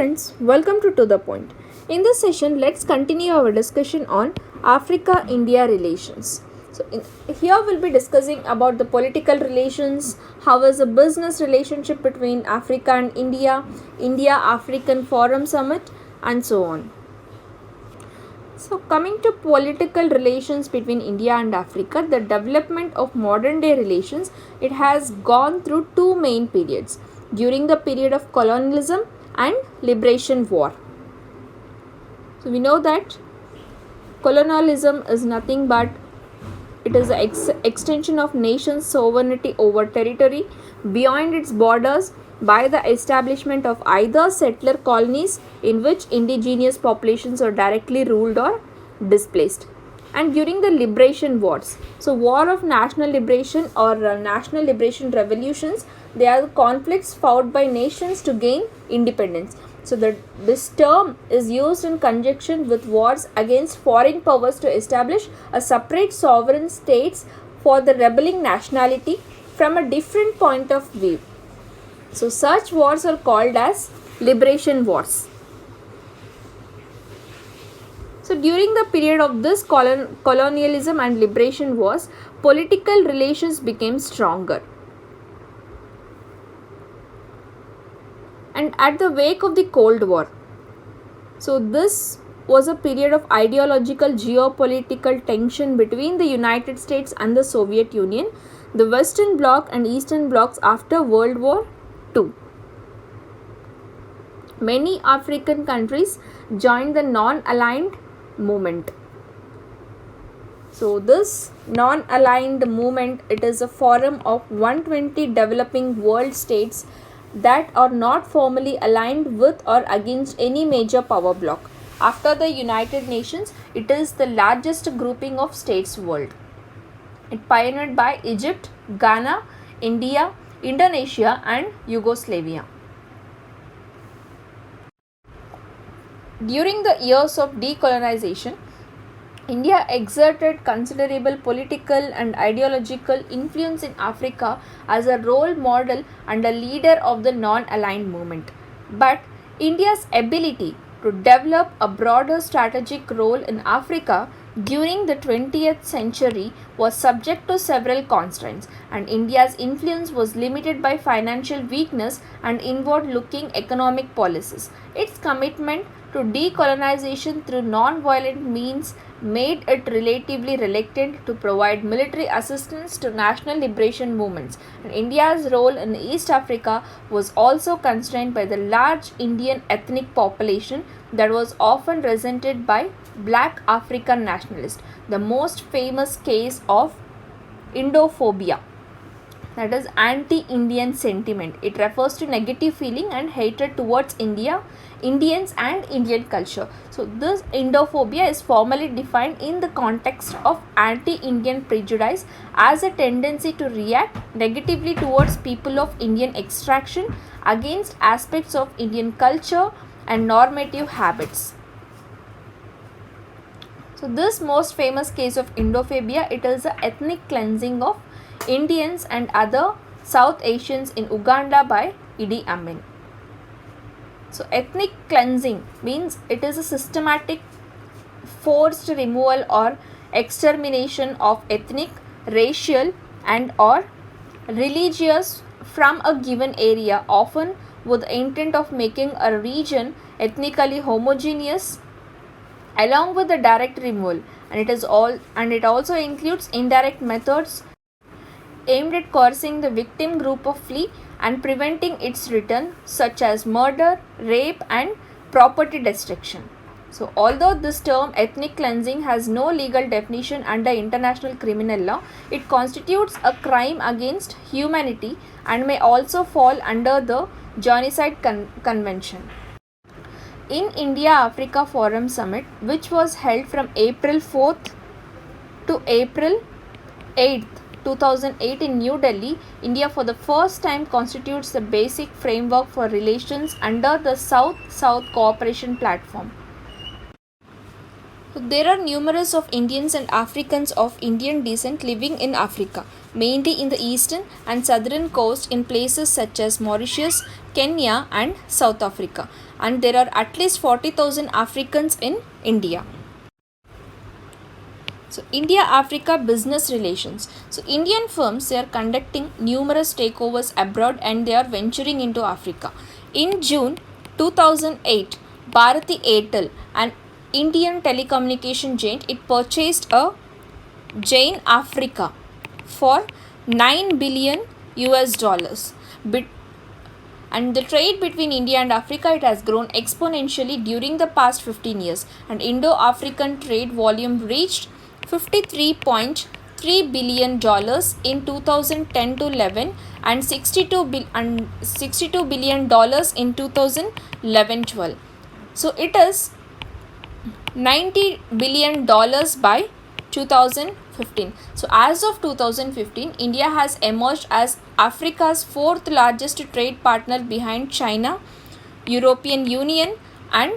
friends, welcome to the Point. In this session, let's continue our discussion on Africa-India relations. Here we'll be discussing about the political relations, how is the business relationship between Africa and India, India-African Forum Summit, and so on. So coming to political relations between India and Africa, the development of modern day relations, it has gone through two main periods. During the period of colonialism and liberation war. So we know that colonialism is nothing but it is the extension of nation's sovereignty over territory beyond its borders by the establishment of either settler colonies in which indigenous populations are directly ruled or displaced. And during the liberation wars, so war of national liberation or national liberation revolutions, they are conflicts fought by nations to gain independence. So this term is used in conjunction with wars against foreign powers to establish a separate sovereign states for the rebelling nationality from a different point of view. So such wars are called as liberation wars. So during the period of this colonialism and liberation wars, political relations became stronger. And at the wake of the Cold War, so this was a period of ideological geopolitical tension between the United States and the Soviet Union, the Western Bloc and Eastern Blocs after World War II. Many African countries joined the non-aligned movement. So this non-aligned movement, it is a forum of 120 developing world states that are not formally aligned with or against any major power bloc. After the United Nations, it is the largest grouping of states world. It pioneered by Egypt, Ghana, India, Indonesia and Yugoslavia. During the years of decolonization, India exerted considerable political and ideological influence in Africa as a role model and a leader of the non-aligned movement. But India's ability to develop a broader strategic role in Africa during the 20th century was subject to several constraints, and India's influence was limited by financial weakness and inward-looking economic policies. Its commitment to decolonization through non-violent means made it relatively reluctant to provide military assistance to national liberation movements. And India's role in East Africa was also constrained by the large Indian ethnic population that was often represented by black African nationalists. The most famous case of Indophobia, that is anti-Indian sentiment. It refers to negative feeling and hatred towards Indians and Indian culture. So this Indophobia is formally defined in the context of anti-Indian prejudice as a tendency to react negatively towards people of Indian extraction against aspects of Indian culture and normative habits. So this most famous case of Indophobia, it is the ethnic cleansing of Indians and other South Asians in Uganda by Idi Amin. So ethnic cleansing means it is a systematic forced removal or extermination of ethnic, racial and or religious from a given area, often with the intent of making a region ethnically homogeneous along with the direct removal, and it also includes indirect methods aimed at coercing the victim group of flee and preventing its return, such as murder, rape and property destruction. So although this term ethnic cleansing has no legal definition under international criminal law, it constitutes a crime against humanity and may also fall under the Genocide Convention. In India-Africa Forum Summit, which was held from April 4th to April 8th, 2008 in New Delhi, India for the first time constitutes the basic framework for relations under the South-South Cooperation Platform. So there are numerous of Indians and Africans of Indian descent living in Africa. mainly in the eastern and southern coast in places such as Mauritius, Kenya and South Africa. And there are at least 40,000 Africans in India. So India-Africa business relations. So Indian firms, they are conducting numerous takeovers abroad and they are venturing into Africa. In June 2008, Bharati Airtel, an Indian telecommunication giant, it purchased a Jain Africa for 9 billion US dollars. And the trade between India and Africa, it has grown exponentially during the past 15 years, and Indo-African trade volume reached $53.3 billion in 2010 to 11 and $62 billion in 2011-12. So it is $90 billion by 2015. So as of 2015, India has emerged as Africa's fourth largest trade partner behind China, European Union and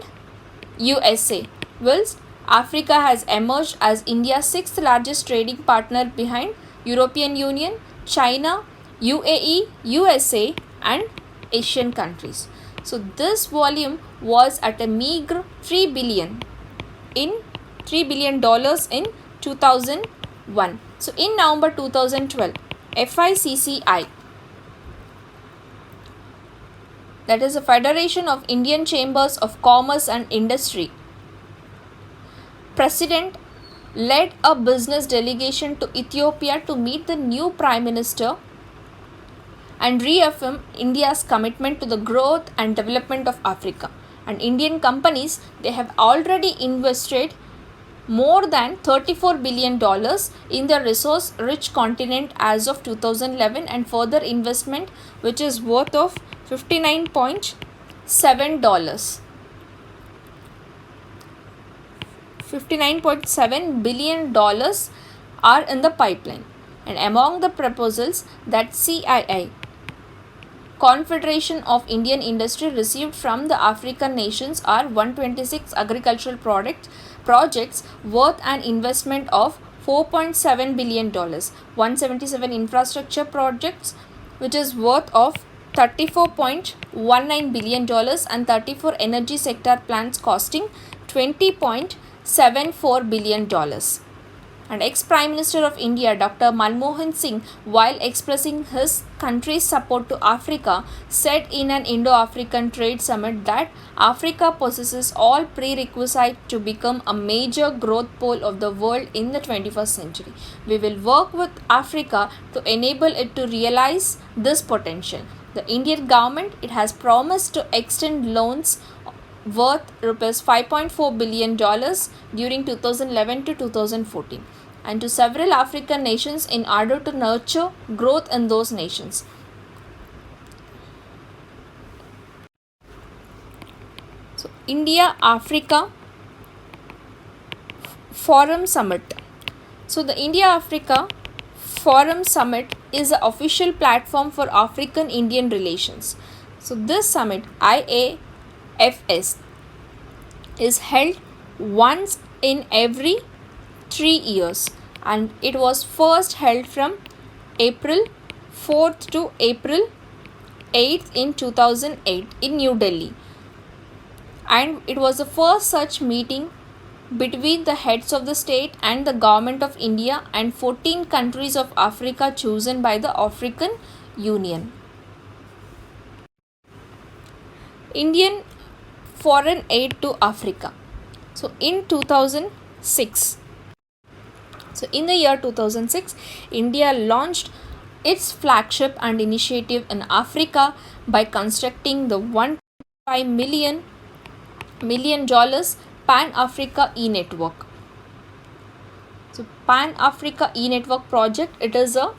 USA, whilst Africa has emerged as India's sixth largest trading partner behind European Union, China, UAE, USA and Asian countries. So this volume was at a meager $3 billion in 2001. So in November 2012, FICCI, that is the Federation of Indian Chambers of Commerce and Industry, President led a business delegation to Ethiopia to meet the new Prime Minister and reaffirm India's commitment to the growth and development of Africa. And Indian companies, they have already invested more than $34 billion in the resource-rich continent as of 2011, and further investment which is worth of $59.7 billion are in the pipeline. And among the proposals that CII, Confederation of Indian Industry, received from the African nations are 126 agricultural projects worth an investment of $4.7 billion, 177 infrastructure projects which is worth of $34.19 billion and 34 energy sector plants costing $20.74 billion. And ex-Prime Minister of India, Dr. Manmohan Singh, while expressing his country's support to Africa, said in an Indo-African Trade Summit that Africa possesses all prerequisites to become a major growth pole of the world in the 21st century. We will work with Africa to enable it to realize this potential. The Indian government, it has promised to extend loans worth Rs 5.4 billion during 2011 to 2014 and to several African nations in order to nurture growth in those nations. So India-Africa Forum Summit. So the India-Africa Forum Summit is the official platform for African-Indian relations. So this summit, IAFS, is held once in every 3 years, and it was first held from April 4th to April 8th in 2008 in New Delhi, and it was the first such meeting between the heads of the state and the government of India and 14 countries of Africa chosen by the African Union. Indian foreign aid to Africa. So in 2006, so in the year 2006, India launched its flagship and initiative in Africa by constructing the $1.5 million Pan-Africa E-Network. So Pan-Africa E-Network project, it is a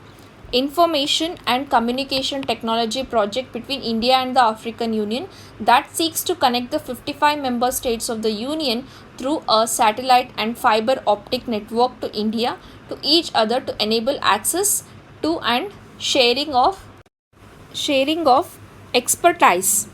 information and communication technology project between India and the African Union that seeks to connect the 55 member states of the Union through a satellite and fiber optic network to India to each other to enable access to and sharing of expertise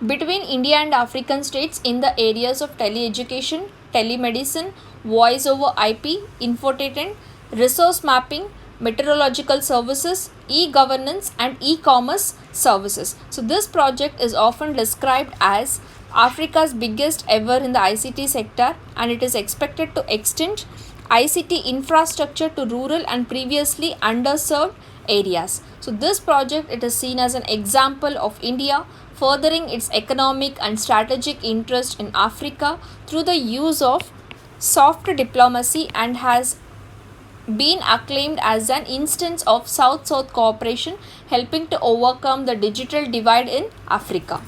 between India and African states in the areas of teleeducation, telemedicine, voice over IP, infotainment, resource mapping, meteorological services, e-governance and e-commerce services. So this project is often described as Africa's biggest ever in the ICT sector, and it is expected to extend ICT infrastructure to rural and previously underserved areas. So this project, it is seen as an example of India furthering its economic and strategic interest in Africa through the use of soft diplomacy, and has been acclaimed as an instance of South-South cooperation helping to overcome the digital divide in Africa.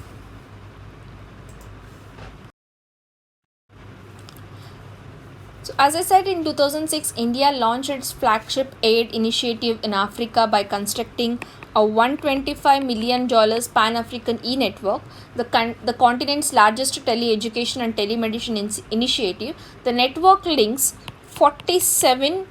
So as I said, in 2006, India launched its flagship aid initiative in Africa by constructing a $125 million Pan-African e-network, the continent's largest tele-education and telemedicine initiative. The network links 47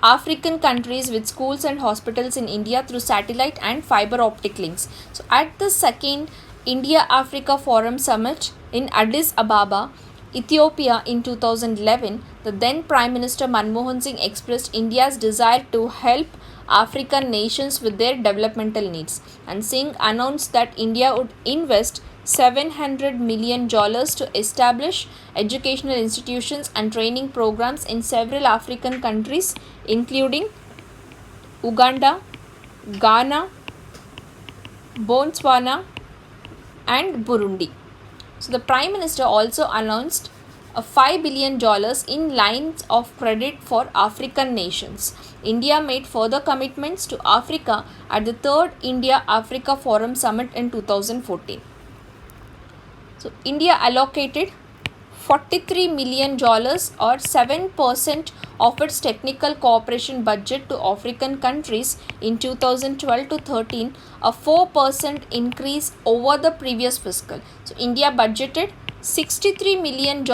African countries with schools and hospitals in India through satellite and fiber optic links. So at the second India-Africa Forum Summit in Addis Ababa, Ethiopia in 2011, the then Prime Minister Manmohan Singh expressed India's desire to help African nations with their developmental needs, and Singh announced that India would invest $700 million to establish educational institutions and training programs in several African countries, including Uganda, Ghana, Botswana, and Burundi. So the Prime Minister also announced a $5 billion in lines of credit for African nations. India made further commitments to Africa at the third India-Africa Forum Summit in 2014. So India allocated $43 million or 7% of its technical cooperation budget to African countries in 2012 to 13, a 4% increase over the previous fiscal. So India budgeted $63 million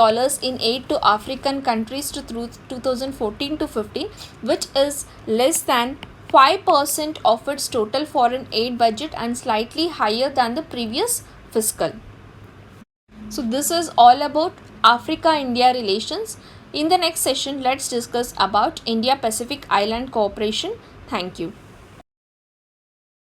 in aid to African countries through 2014 to 15, which is less than 5% of its total foreign aid budget and slightly higher than the previous fiscal. So this is all about Africa-India relations. In the next session, let's discuss about India-Pacific Island cooperation. Thank you.